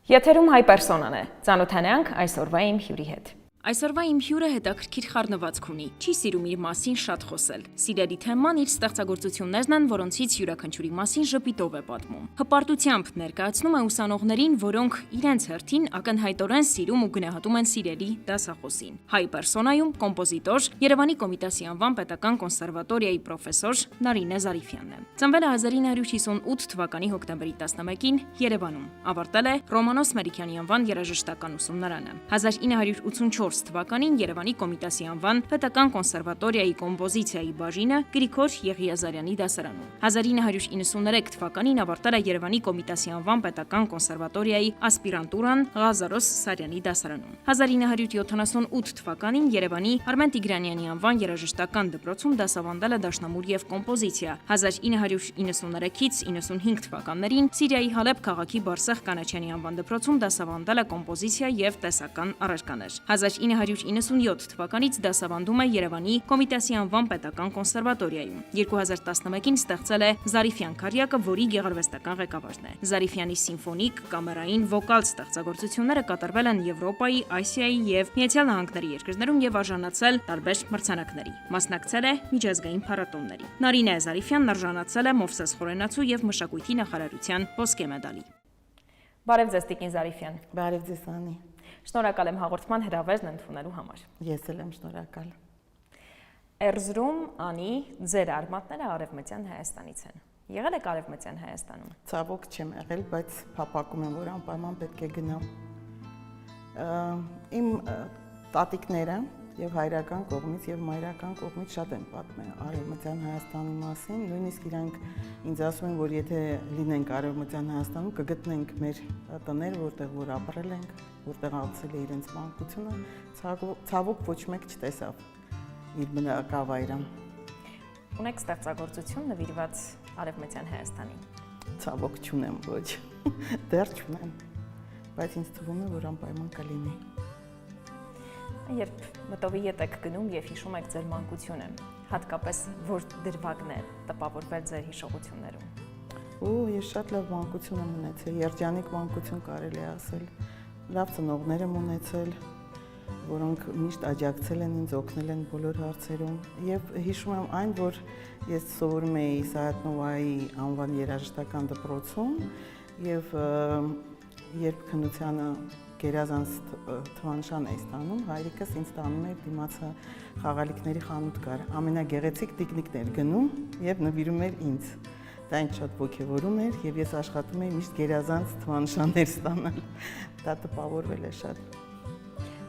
Եթերում հայ պերսոնան է, ծանոթանանք այսօրվա իմ հյուրի հետ։ Այսօրվա իմ հյուրը հետաքրքիր խառնվածք ունի, չի սիրում իր մասին շատ խոսել։ Սիրելի թեման իր ստեղծագործություններն են, որոնցից յուրաքանչյուրի մասին ժպիտով է պատմում։ Հպարտությամբ ներկայացնում է ուսանողներին, որոնք իրենց հերթին ակնհայտորեն սիրում ու գնահատում են սիրելի դասախոսին։ Հայ պերսոնայում կոմպոզիտոր, Երևանի Կոմիտասի անվան պետական կոնսերվատորիայի պրոֆեսոր Նարինե Զարիֆյանն է։ Ծնվել է 1958 թվականի հոկտեմբերի 11-ին Երևանում։ Ավարտել է Ռոմանոս Մերիքյանի անվան երաժշտական ուսումնարանը։ 1984 թվականին Երևանի Կոմիտասի անվան պետական կոնսերվատորիայի կոմպոզիցիայի բաժինը Գրիգոր Եղիազարյանի դասարանում։ 1993 թվականին ավարտել է Երևանի Կոմիտասի անվան պետական կոնսերվատորիայի ասպիրանտուրան Ղազարոս Սարյանի դասարանում։ 1978 թվականին Երևանի Արմեն Տիգրանյանի անվան երաժշտական դպրոցում դասավանդել է դաշնամուր եւ կոմպոզիցիա։ 1993-ից 95 թվականներին Սիրիայի Հալեբ քաղաքի Բարսեղ Կանաչյանի անվան դպրոցում դասավանդել է կոմպոզիցիա եւ տեսական առարկաներ։ 1997 թվականից դասավանդում է Երևանի Կոմիտասի անվան պետական կոնսերվատորիայում։ 2011-ին ստեղծել է Զարիֆյան քարյակը, որի գեղարվեստական ղեկավարն է։ Զարիֆյանի սիմֆոնիկ, կամերային, վոկալ ստեղծագործությունները կատարվել են Եվրոպայի, Ասիայի եւ Միացյալ Նահանգների երկրներում եւ արժանացել տարբեր մրցանակների։ Մասնակցել է միջազգային փառատոների։ Նարինե Զարիֆյանն արժանացել է Մովսես Խորենացու եւ Մշակույթի նախարարության ոսկե մեդալի։ Բարև ձեզ, Տիկին Զարիֆյան։ Բարև ձեզ, Անի։ Շնորհակալ եմ հաղորդման հրավերն ընդունելու համար։ Ես էլ եմ շնորհակալ։ Էրզրում, Անի, ձեր արմատները Արևմտյան Հայաստանից են։ Եղել եք Արևմտյան Հայաստանում։ Ցավոք չեմ եղել, բայց փափակում եմ, որ անպայման պետք է գնամ։ Իմ տատիկները եւ հայրական կողմից եւ մայրական կողմից շատ են պատմել Արևմտյան Հայաստանի մասին, նույնիսկ իրանք ինձ ասում են, որ եթե լինենք Արևմտյան Հայաստանում, կգտնենք մեր տներ, որտեղ որ ապրել ենք, որտեղ անցել է իրենց մանկությունը, ցավոք ոչ մեկ չտեսավ իր բնակավայրը։ Ունեք ստեղծագործություն նվիրված Արևմտյան Հայաստանին։ Ցավոք չունեմ, ոչ։ Դեռ չունեմ, բայց ինձ թվում է, որ անպայման կլինի։ Երբ մտովի ետ եք գնում եւ հիշում եք ձեր մանկությունը, հատկապես որ դրվագն է տպավորվել ձեր հիշողություններում։ Ես շատ լավ մանկություն եմ ունեցել, երջանիկ մանկություն կարելի է ասել։ Լավ ծնողներ եմ ունեցել, որոնք միշտ աջակցել են ինձ, օգնել են բոլոր հարցերում։ Եվ հիշում եմ այն, որ ես սովորում էի Սայաթ Նովայի անվան երաժշտական դպրոցում եւ երբ քննությանը գերազանց թվանշան էի ստանում, հայրիկս ինձ տանում էր դիմացը խաղալիքների խանութ կար, ամենագեղեցիկ տիկնիկներ գնում եւ նվիրում էր ինձ։ Դա ինձ շատ ոգևորում էր եւ ես աշխատում էի միշտ գերազանց թվանշաններ ստանալ։ Դա տպավորվել է շատ։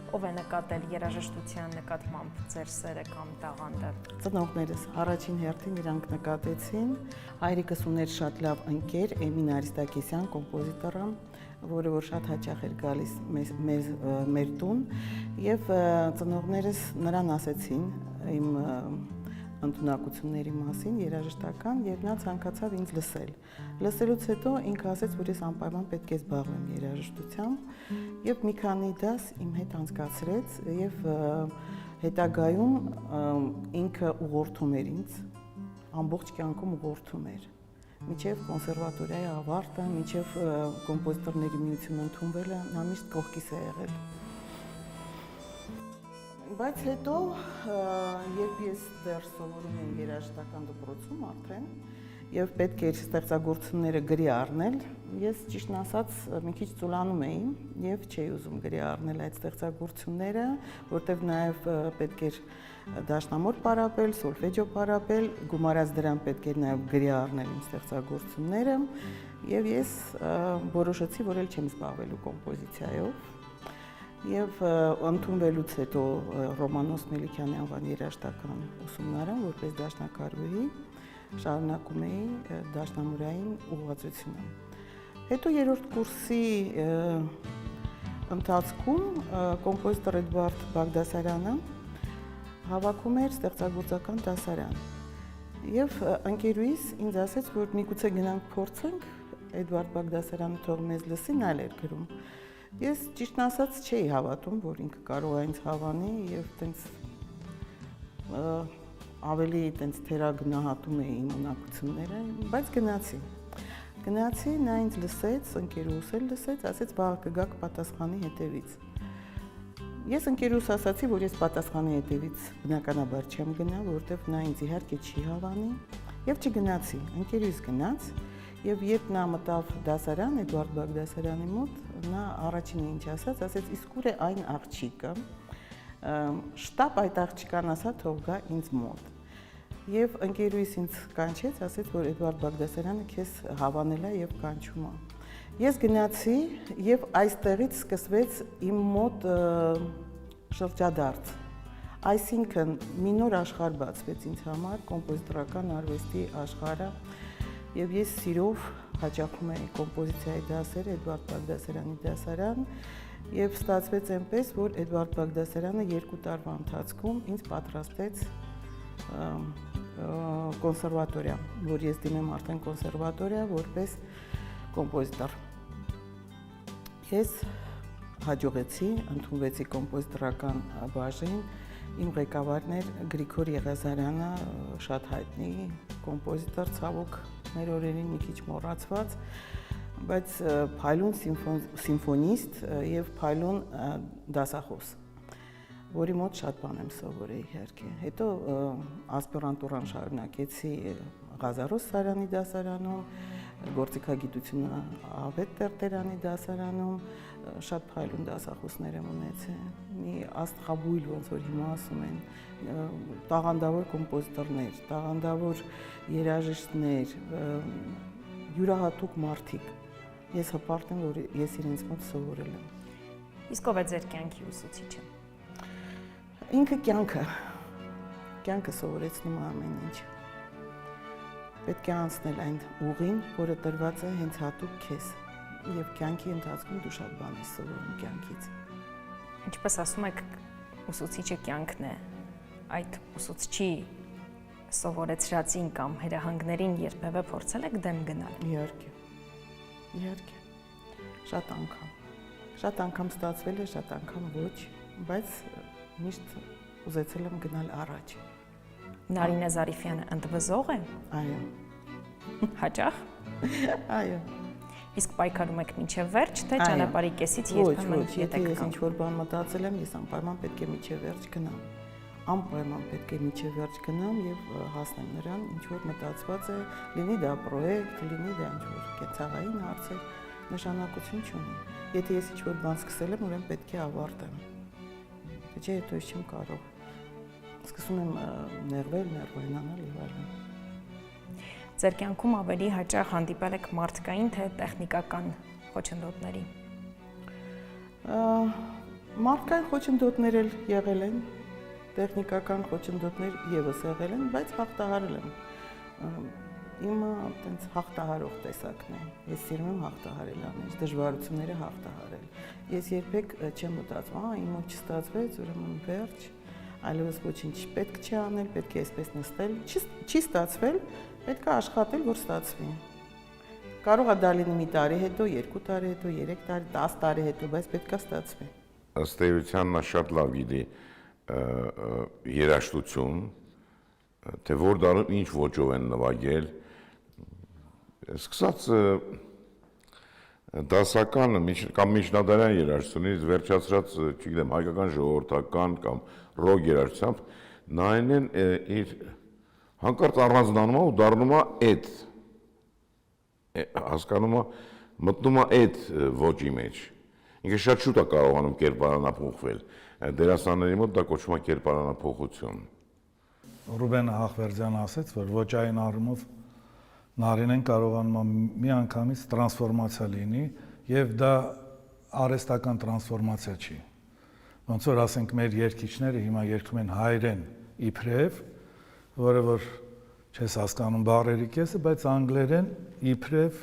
Ով է նկատել երաժշտության նկատմամբ ձեր սերը կամ տաղանդը։ Ծնողներս առաջին հերթին իրանք նկատեցին։ Հայրիկս ուներ շատ լավ ընկեր Էմին Արիստակեսյան, կոմպոզիտորը, որը որ շատ հաճախ էր գալիս մեր տուն, եւ ծնողներս նրան ասեցին իմ ընդունակությունների մասին երաժշտական եւ նա ցանկացավ ինձ լսել։ Լսելուց հետո ինքը ասեց, որ ես անպայման պետք է զբաղվեմ երաժշտությամբ եւ մի քանի դաս իմ հետ անցկացրեց եւ հետագայում ինքը ուղղորդում էր ինձ, ամբողջ կյանքում ուղղորդում էր։ Մինչև կոնսերվատորիայի ավարտը, մինչև կոմպոզիտորների միությունը ընդունվելը, նա միշտ կողքիս է եղել։ Բայց հետո, երբ ես դեռ սովորում եմ երաժշտական դպրոցում արդեն, եւ պետք էր ստեղծագործությունները գրի առնել, ես ճիշտն ասած մի քիչ ծուլանում էի եւ չէի ուզում գրի առնել այդ ստեղծագործությունները, որտեղ նաեւ պետք էր դաշնամուր պարապել, սոլֆեջո պարապել, գումարած դրան պետք էր նաեւ գրի առնել իմ ստեղծագործությունները եւ ես որոշեցի, որ էլ չեմ զբաղվելու կոմպոզիցիայով։ Եվ ընդունվելուց հետո Ռոմանոս Մելիքյանի անվան երաժշտական ուսումնարան որպես դաշնակարգուհի շարունակում էի դաշնամուրային ուղղվածությունը։ Հետո երրորդ կուրսի ընթացքում կոմպոզիտոր Էդվարդ Բաղդասարյանը հավաքում էր ստեղծագործական դասարան։ Եվ ընկերուհիս ինձ ասեց, որ միգուցե գնանք փորձենք, Էդվարդ Բաղդասարյանը թող մեզ լսի, նա էլ էր գրում։ Ես ճիշտն ասած չէի հավատում, որ ինքը կարող է ինձ հավանի եւ տենց ավելի տենց թերագնահատում էի իմ ունակությունները, բայց գնացի։ Գնացի, նա ինձ լսեց, ընկերուս էլ լսեց, ասեց բաղ կգաք պատասխանի հետևից։ Ես ընկերուս ասացի, որ ես պատասխանի հետևից բնականաբար չեմ գնա, որովհետև նա ինձ իհարկե չի հավանի, եւ չգնացի։ Ընկերուս գնաց, եւ երբ նա մտավ դասարան, Էդվարդ Բաղդասարյանի մոտ, նա առաջինը ինչ ասաց, իսկ ուր է այն աղջիկը, շտապ այդ աղջկան ասա թող գա ինձ մոտ։ Եվ ընկերուս ինձ կանչեց, ասեց, որ Էդվարդ Բաղդասարյանը քեզ հավանել է եւ կանչում է։ Ես գնացի եւ այստեղից սկսվեց իմ մոտ շրջադարձ։ Այսինքն մի նոր աշխարհ բացվեց ինձ համար, կոմպոզիտորական արվեստի աշխարհը, եւ ես սիրով հաճախում էի կոմպոզիցիայի դասեր Էդվարդ Բաղդասարյանի դասարան, եւ ստացվեց այնպես, որ Էդվարդ Բաղդասարյանը 2 տարվա ընթացքում ինձ պատրաստեց կոնսերվատորիա, որ ես դիմեմ արդեն կոնսերվատորիա որպես կոմպոզիտոր։ Ես հաջողեցի, ընդունվեցի կոմպոզիտորական բաժին, իմ ղեկավարն էր Գրիգոր Եղազարյանը, շատ հայտնի կոմպոզիտոր, ցավոք մեր օրերին մի քիչ մոռացված, բայց փայլուն սիմֆոնիստ եւ փայլուն դասախոս, որի մոտ շատ բան եմ սովորել իհարկե։ Հետո ասպիրանտուրան շարունակեցի Ղազարոս Սարյանի դասարանում, գործիքագիտությունը Ավետ Տերտերյանի դասարանում, շատ փայլուն դասախոսներ եմ ունեցել։ Մի աստղաբույլ, ոնց որ հիմա ասում են, տաղանդավոր կոմպոզիտորներ, տաղանդավոր երաժիշտներ, յուրահատուկ մարդիկ։ Ես հպարտ եմ, որ ես իրենց մոտ սովորել եմ։ Իսկ ով է ձեր կյանքի ուսուցիչը։ Ինքը կյանքը սովորեցնում է ամեն ինչ։ Պետք է անցնել այն ուղին, որը տրված է հենց հատուկ քեզ, եւ կյանքի ընթացքում դու շատ բան ես սովորում կյանքից։ Ինչպես ասում եք, ուսուցիչը կյանքն է։ Այդ ուսուցչի սովորեցրածին կամ հրահանգներին երբևէ փորձել եք դեմ գնալ։ Իհարկե։ Շատ անգամ ստացվել է, շատ անգամ ոչ, բայց միշտ ուզեցել եմ գնալ առաջ։ Նարինե Զարիֆյանը ընդվզող է։ Այո։ Հաճախ։ Այո։ Իսկ պայքարում եք մինչև վերջ, թե ճանապարհի կեսից երբեմն եթե ես ինչ-որ բան մտածել եմ, ես անպայման պետք է մինչև վերջ գնամ։ Անպայման պետք է մինչև վերջ գնամ եւ հասնեմ նրան, ինչ որ մտածված է, լինի դա պրոյեկտ, լինի դա ինչ-որ կենցաղային հարցեր, նշանակություն չունի։ Եթե ես ինչ-որ բան սկսել եմ, ուրեմն պետք է ավարտեմ։ Չէ, հետո ես չեմ կարող։ Սկսում եմ նեղվել, նервանալ եւ այլն։ Ձեր կյանքում ավելի հաճախ հանդիպել եք մարդկային թե տեխնիկական խոչընդոտների։ Մարդկային խոչընդոտներ էլ եղել են, տեխնիկական խոչընդոտներ եւս եղել են, բայց հաղթահարել եմ։ Իմը այտենց հաղթահարող տեսակն է։ Ես սիրում եմ հաղթահարել ամեն դժվարությունները հաղթահարել։ Ես երբեք չեմ մտածում, իմ մոտ չստացվեց, ուրեմն վերջ, այլևս ոչինչ պետք չի անել, պետք է այսպես նստել։ Չի ստացվել, պետք է աշխատել, որ ստացվի։ Կարող է դա լինի մի տարի հետո, 2 տարի հետո, 3 տարի, 10 տարի հետո, բայց պետք է ստացվի։ Ըստ էության նա շատ լավ գիտի երաժշտություն, թե որ դարում ինչ ոճով են նվագել։ Սկսած դասական կամ միջնադարյան երաժշտությունից վերջացրած, չգիտեմ, հայկական ժողովրդական կամ ռոք երաժշտությամբ նայեն իր հանկարծ առանձնանում ու դառնում է այդ հասկանում է մտնում է այդ ոճի մեջ։ Ինքը շատ շուտ է կարողանում կերպարանափոխվել։ Դերասանների մոտ դա կոչվում է կերպարանափոխություն։ Ռուբեն Ախվերդյանը ասաց, որ ոճային առումով Նարինեն կարողանում է միանգամից տրանսֆորմացիա լինի եւ դա արհեստական տրանսֆորմացիա չի։ Ոնց որ ասենք մեր երգիչները հիմա երգում են հայերեն իբրև, որը որ չես հասկանում բառերի կեսը, բայց անգլերեն իբրև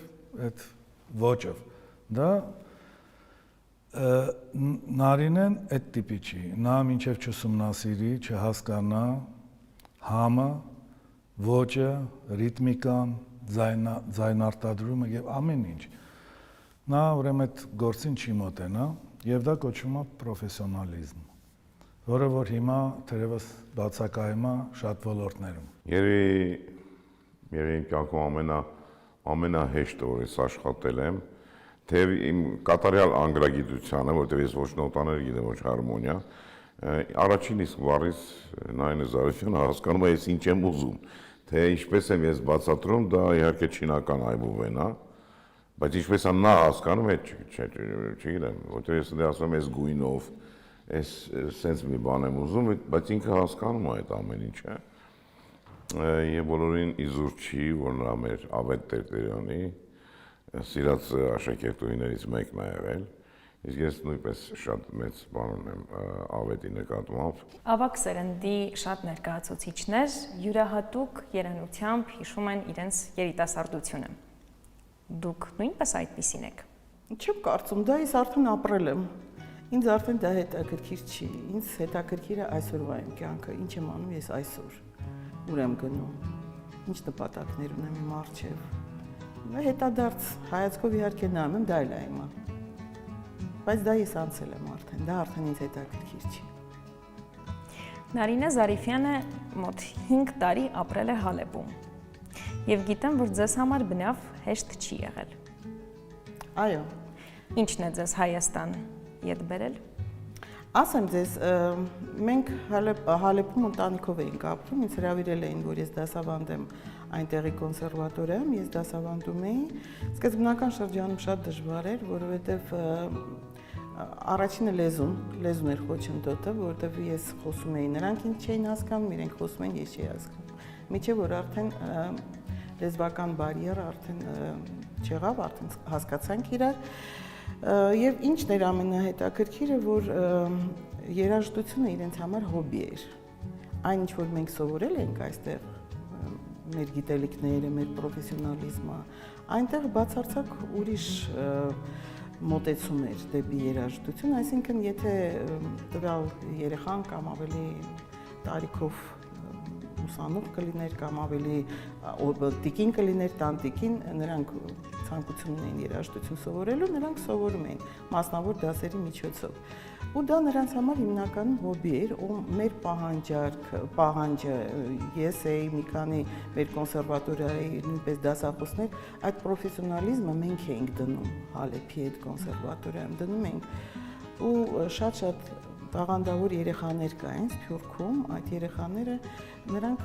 այդ ոճով։ Դա Նարինեն այդ տիպի չի։ Նա մինչև չուսումնասիրի, չհասկանա համը, ոճը, ռիթմիկան, ձայնարտադրումը եւ ամեն ինչ։ Նա ուրեմն այդ գործին չի մոտենա եւ դա կոչվում է պրոֆեսիոնալիզմ, որը որ հիմա թերևս բացակայում է շատ ոլորտներում։ Երևի իմ կյանքում ամենահեշտը, որ ես աշխատել եմ, թեև իմ կատարյալ անգրագիտությանը, որտեղ ես ոչ նոտաներ գիտեմ, ոչ հարմոնիա, առաջին իսկ բառից Նարինե Զարուհյանը հասկանում է ես ինչ եմ ուզում, թե ինչպես եմ ես բացատրում, դա իհարկե չինական այբուբեն է, բայց ինչպես է նա հասկանում է, չգիտեմ, որտեղ ես դե ասում եմ ես գույնով, ես սենց մի բան եմ ուզում, բայց ինքը հասկանում է այդ ամեն ինչը։ Եվ բոլորին իզուր չի, որ նրա մեր Ավետ Տերտերյանի սիրած աշակերտուհիներից մեկն է եղել, իսկ ես նույնպես շատ մեծ բան ունեմ Ավետի նկատմամբ։ Ավագ սերնդի շատ ներկայացուցիչներ յուրահատուկ երանությամբ հիշում են իրենց երիտասարդությունը։ Դուք նույնպես այդպիսին եք։ Չեմ կարծում, դա ես արդեն ապրել եմ։ Ինձ արդեն դա հետաքրքիր չի։ Ինձ հետաքրքիր է այսօրվա իմ կյանքը, ինչ եմ անում ես այսօր։ Ուր եմ գնում։ Ինչ նպատակներ ունեմ իմ առջև։ Հետադարձ հայացքով իհարկե նայում եմ, դա էլ է իմը։ Բայց դա ես անցել եմ արդեն, դա արդեն ինձ հետաքրքիր չի։ Նարինե Զարիֆյանը մոտ 5 տարի ապրել է Հալեբում։ Եվ գիտեմ, որ ձեզ համար բնավ հեշտ չի եղել։ Այո։ Ինչն է ձեզ Հայաստան ետ բերել։ Ասեմ ձեզ, մենք Հալեբում ընտանիքով էինք ապրում, ինձ հրավիրել էին, որ ես դասավանդեմ այնտեղի կոնսերվատորիայում, ես դասավանդում էի։ Սկզբնական շրջանում շատ դժվար էր, որովհետև առաջինը լեզուն էր խոչընդոտը, որովհետև ես խոսում էի, նրանք ինձ չէին հասկանում, իրենք խոսում էին, ես չէի հասկանում։ Միջև որ արդեն լեզվական բարիերը արդեն չեղավ, արդեն հասկացանք իրար։ Եվ ինչն էր ամենահետաքրքիրը, որ երաժշտությունը իրենց համար հոբի էր։ Այն ինչ որ մենք սովորել ենք այստեղ, մեր գիտելիքները, մեր պրոֆեսիոնալիզմը, այնտեղ բացարձակ ուրիշ մոտեցում էր դեպի երաժշտություն, այսինքն եթե տվյալ երեխան կամ ավելի տարիքով ուսանող կլիներ կամ ավելի տիկին կլիներ, տանտիկին, նրանք ցանկություն ունեն երաժշտություն սովորելու, նրանք սովորում էին մասնավոր դասերի միջոցով։ Ու դա նրանց համար հիմնականում հոբի էր, ու մեր պահանջը ես էի մի քանի մեր կոնսերվատորիայի նույնպես դասախոսներ, այդ պրոֆեսիոնալիզմը մենք էինք դնում Հալեբի այդ կոնսերվատորիայում դնում էինք, ու շատ տաղանդավոր երեխաներ կային Սփյուռքում, այդ երեխաները նրանք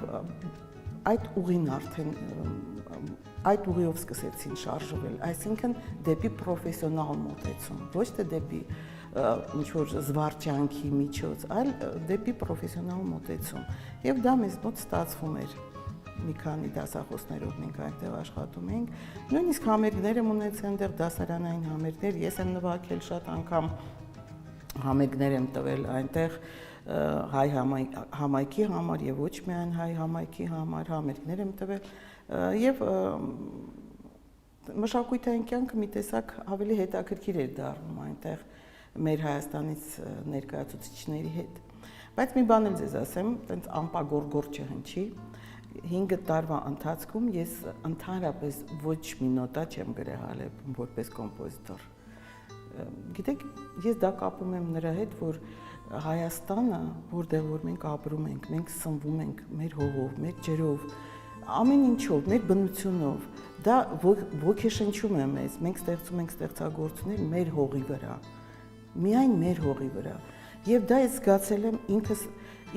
այդ ուղին արդեն այդ ուղիով սկսեցին շարժվել, այսինքն դեպի պրոֆեսիոնալ մոտեցում, ոչ թե դեպի ինչ որ զվարճանքի միջոց, այլ դեպի պրոֆեսիոնալ մոտեցում։ Եվ դա մեզ մոտ ստացվում էր։ Մի քանի դասախոսներով մենք այնտեղ աշխատում էինք։ Նույնիսկ համերգներ եմ ունեցել այնտեղ, դասարանային համերգներ, ես եմ նվագել շատ անգամ համերգներ եմ տվել այնտեղ հայ համայնքի համար եւ ոչ միայն հայ համայնքի համար համերգներ եմ տվել եւ մշակութային կյանքը մի տեսակ ավելի հետաքրքիր էր դառնում այնտեղ մեր Հայաստանից ներկայացուցիչների հետ։ Բայց մի բան եմ ձեզ ասեմ, տենց անպագորգոր չհնչի։ 5 տարվա ընթացքում ես ընդհանրապես ոչ մի նոտա չեմ գրել Հալեբում որպես կոմպոզիտոր։ Գիտեք, ես դա կապում եմ նրա հետ, որ Հայաստանը, որտեղ որ մենք ապրում ենք, մենք սնվում ենք մեր հողով, մեր ջրով, ամեն ինչով, մեր բնությունով, դա ոգեշնչում է մեզ, մենք ստեղծում ենք ստեղծագործություններ մեր հողի վրա, միայն մեր հողի վրա, եւ դա ես զգացել եմ ինքս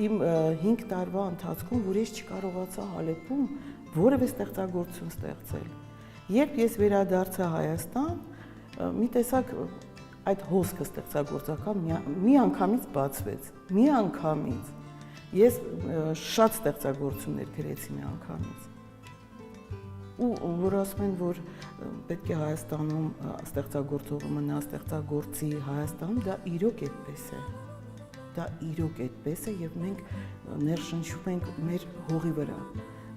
իմ 5 տարվա ընթացքում, որ ես չկարողացա Հալեբում որևէ ստեղծագործություն ստեղծել։ Երբ ես վերադարձա Հայաստան, մի տեսակ այդ հոսքը ստեղծագործական մի անգամից բացվեց, մի անգամից։ Ես շատ ստեղծագործություններ գրեցի մի անգամից։ Ու որ ասում են, որ պետք է Հայաստանում ստեղծագործողը մնա, ստեղծագործի Հայաստանում, դա իրոք այդպես է։ Դա իրոք այդպես է եւ մենք ներշնչում ենք մեր հողի վրա։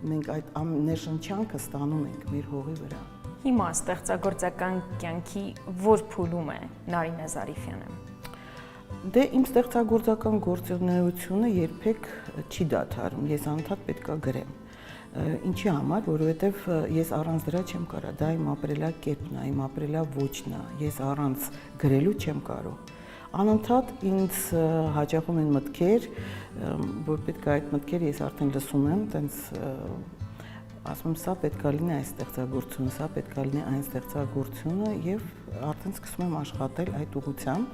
Մենք այդ ներշնչանքը ստանում ենք մեր հողի վրա։ Հիմա ստեղծագործական կյանքի որ փուլում է Նարինե Զարիֆյանը։ Դե իմ ստեղծագործական գործունեությունը երբեք չի դադարում, ես անդադ պետքա գրեմ։ Ինչի համար, որովհետև ես առանց դրա չեմ կարող, դա իմ ապրելակերպն է, իմ ապրելաոճն է, ես առանց գրելու չեմ կարող։ Անընդհատ ինձ հաճախում են մտքեր, որ պետք է այդ մտքերը ես արդեն լսում եմ, տենց ասում եմ, սա պետք է լինի այս ստեղծագործությունը, սա պետք է լինի այն ստեղծագործությունը եւ արդեն սկսում եմ աշխատել այդ ուղղությամբ։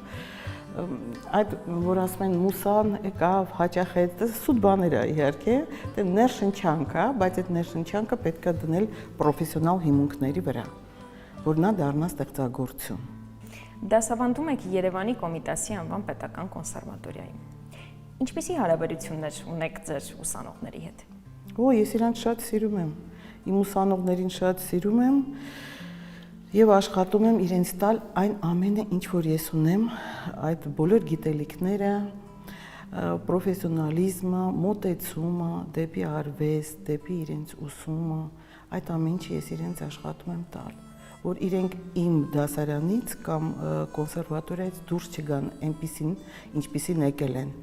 Այդ որ ասում են մուսան եկավ, հաճախեց, դա սուտ բաներ է իհարկե, դա ներշնչանք է, բայց այդ ներշնչանքը պետք է դնել պրոֆեսիոնալ հիմունքների վրա, որ նա դառնա ստեղծագործություն։ Դասավանդում եք Երևանի Կոմիտասի անվան պետական կոնսերվատորիայում։ Ինչպիսի հարաբերություններ ունեք ձեր ուսանողների հետ։ Ես իրանք շատ սիրում եմ, իմ ուսանողներին շատ սիրում եմ եւ աշխատում եմ իրենց տալ այն ամենը, ինչ որ ես ունեմ, այդ բոլոր գիտելիքները, պրոֆեսիոնալիզմը, մոտեցումը դեպի արվեստ, դեպի իրենց ուսումը, այդ ամեն ինչը ես իրենց աշխատում եմ տալ, որ իրենք իմ դասարանից կամ կոնսերվատորիայից դուրս չգան այնպիսին, ինչպիսին եկել են,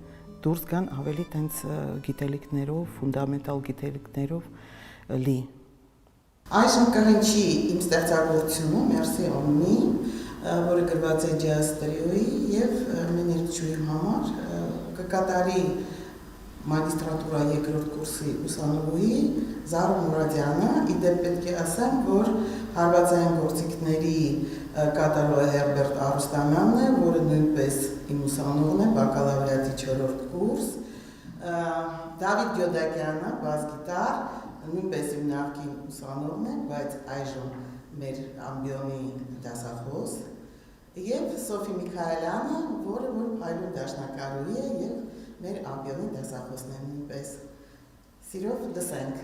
դուրս գան ավելի տենց գիտելիքներով, ֆունդամենտալ գիտելիքներով լի։ Այժմ կհնչի իմ ստեղծագործությունը Մերսի Օմնի, որը գրված է ջազ տրիոյի եւ մեներկչուի համար, կկատարի մագիստրատուրա երկրորդ կուրսի ուսանողուհի Զարու Մուրադյանը, իդեպ պետք է ասեմ, որ հարվածային գործիքների կատարող Հերբերտ Արուստամյանն է, որը նույնպես իմ ուսանողն է, բակալավրիատի 4-րդ կուրս, Դավիթ Գյոդակյանը, բաս գիտար, նույնպես իմ նախկին ուսանողն է, բայց այժմ մեր ամբիոնի դասախոս, եւ Սոֆի Միքայելյանը, որը որ փայլուն դաշնակարուհի է եւ մեր ամբիոնի դասախոսն է նույնպես։ Սիրով լսենք։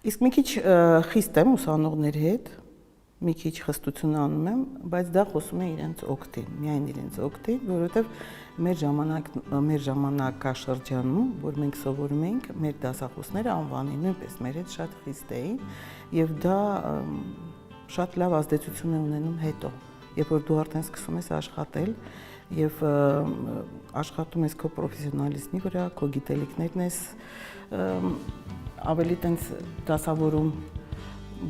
Իսկ մի քիչ խիստ եմ ուսանողների հետ, մի քիչ խստություն անում եմ, բայց դա խոսում է իրենց օգտին, միայն իրենց օգտին, որովհետև մեր ժամանակաշրջանում, որ մենք սովորում էինք, մեր դասախոսները անվանի նույնպես մեր հետ շատ խիստ էին, եւ դա շատ լավ ազդեցություն է ունենում հետո, երբ որ դու արդեն սկսում ես աշխատել եւ աշխատում ես քո պրոֆեսիոնալիզմի վրա, քո գիտելիքներն ես ավելի տենց դասավորում,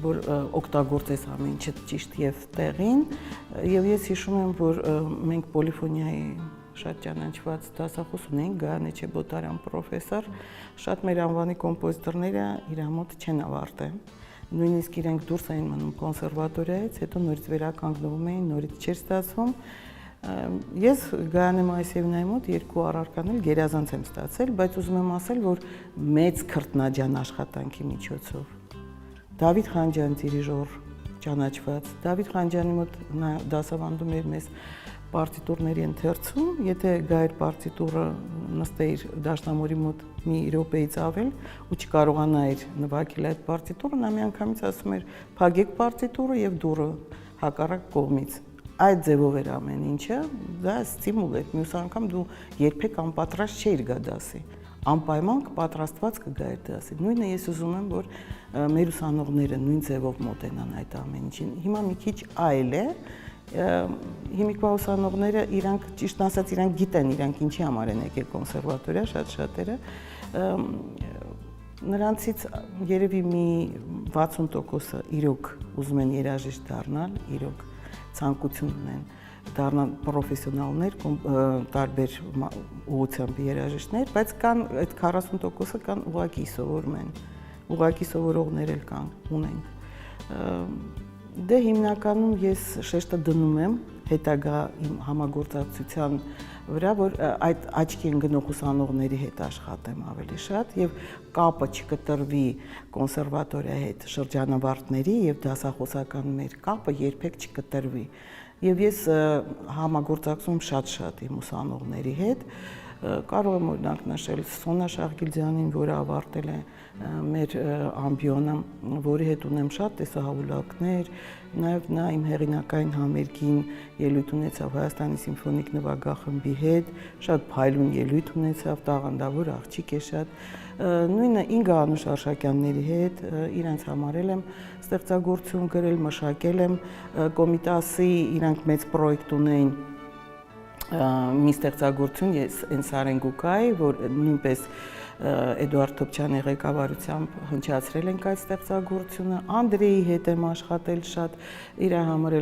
որ օգտագործես ամեն ինչը ճիշտ եւ տեղին, եւ ես հիշում եմ, որ մենք Պոլիֆոնիայի շատ ճանաչված դասախոս ունենք, Գայանե Չեբոտարյան պրոֆեսոր, շատ մեր անվանի կոմպոզիտորները իր մոտ չեն ավարտել, նույնիսկ իրենք դուրս էին մնում կոնսերվատորիայից, հետո նորից վերականգնվում էին, նորից չէր ստացվում։ Ես Գայանե Մայիսեևնայի մոտ 2 առարկանել գերազանց եմ ստացել, բայց ուզում եմ ասել, որ մեծ քրտնաջան աշխատանքի միջոցով Դավիթ Խանջյան դիրիժոր ճանաչված, Դավիթ Խանջյանի մոտ նա դասավանդում էր մեզ պարտիտուրների ընթերցում, եթե գայր պարտիտուրը նստեիր դաշնամուրի մոտ մի րոպեից ավել ու չկարողանայիր նվագել այդ պարտիտուրը, նա միանգամից ասում էր փակեք պարտիտուրը եւ դուրը հակառակ կողմից։ Այդ ձևով էր ամեն ինչը, դա ստիմուլ էր, մյուս անգամ դու երբեք անպատրաստ չէիր գա դասի, անպայման պատրաստված կգայր դասի։ Նույնը ես ուզում եմ, որ մեր ուսանողները նույն ձևով մոտենան այդ ամեն ինչին։ Հիմա մի քիչ այլ է, հիմիկվա ուսանողները իրանք ճիշտ ասած իրանք գիտեն, իրանք ինչի համար են եկել կոնսերվատորիա, շատ-շատերը, նրանցից երևի մի 60%-ը իրոք ուզում են երաժիշտ դառնալ, իրոք ցանկություն ունեն դառնալ պրոֆեսիոնալներ, տարբեր ուղղությամբ երաժիշտներ, բայց կան այդ 40%-ը կան ուղղակի սովորում են, ուղղակի սովորողներ էլ կան, ունենք։ Դե հիմնականում ես շեշտը դնում եմ հետագա իմ համագործակցության վրա, որ այդ աչքի ընկնող ուսանողների հետ աշխատեմ ավելի շատ եւ կապը չկտրվի կոնսերվատորիայի հետ, շրջանավարտների եւ դասախոսական մեր կապը երբեք չկտրվի։ Եվ ես համագործակցում շատ իմ ուսանողների հետ, կարող եմ օրինակ նշել Սոնա Շահգիլձյանին, որը ավարտել է մեր ամբիոնը, որի հետ ունեմ շատ տեսահոլակներ, նաև նա իմ հեղինակային համերգին ելույթ ունեցավ Հայաստանի սիմֆոնիկ նվագախմբի հետ, շատ փայլուն ելույթ ունեցավ, տաղանդավոր աղջիկ է շատ, նույնը Ինգա Անուշ Արշակյանների հետ, իրանց համարել եմ ստեղծագործություն գրել, մշակել եմ, Կոմիտասի իրանք մեծ պրոյեկտ ունեն մի ստեղծագործություն Սարենգուկայի, որ նույնպես Էդուարդ Թոփչյանի ղեկավարությամբ հնչացրել ենք այդ ստեղծագործությունը, Անդրեի հետ եմ աշխատել շատ, իր համար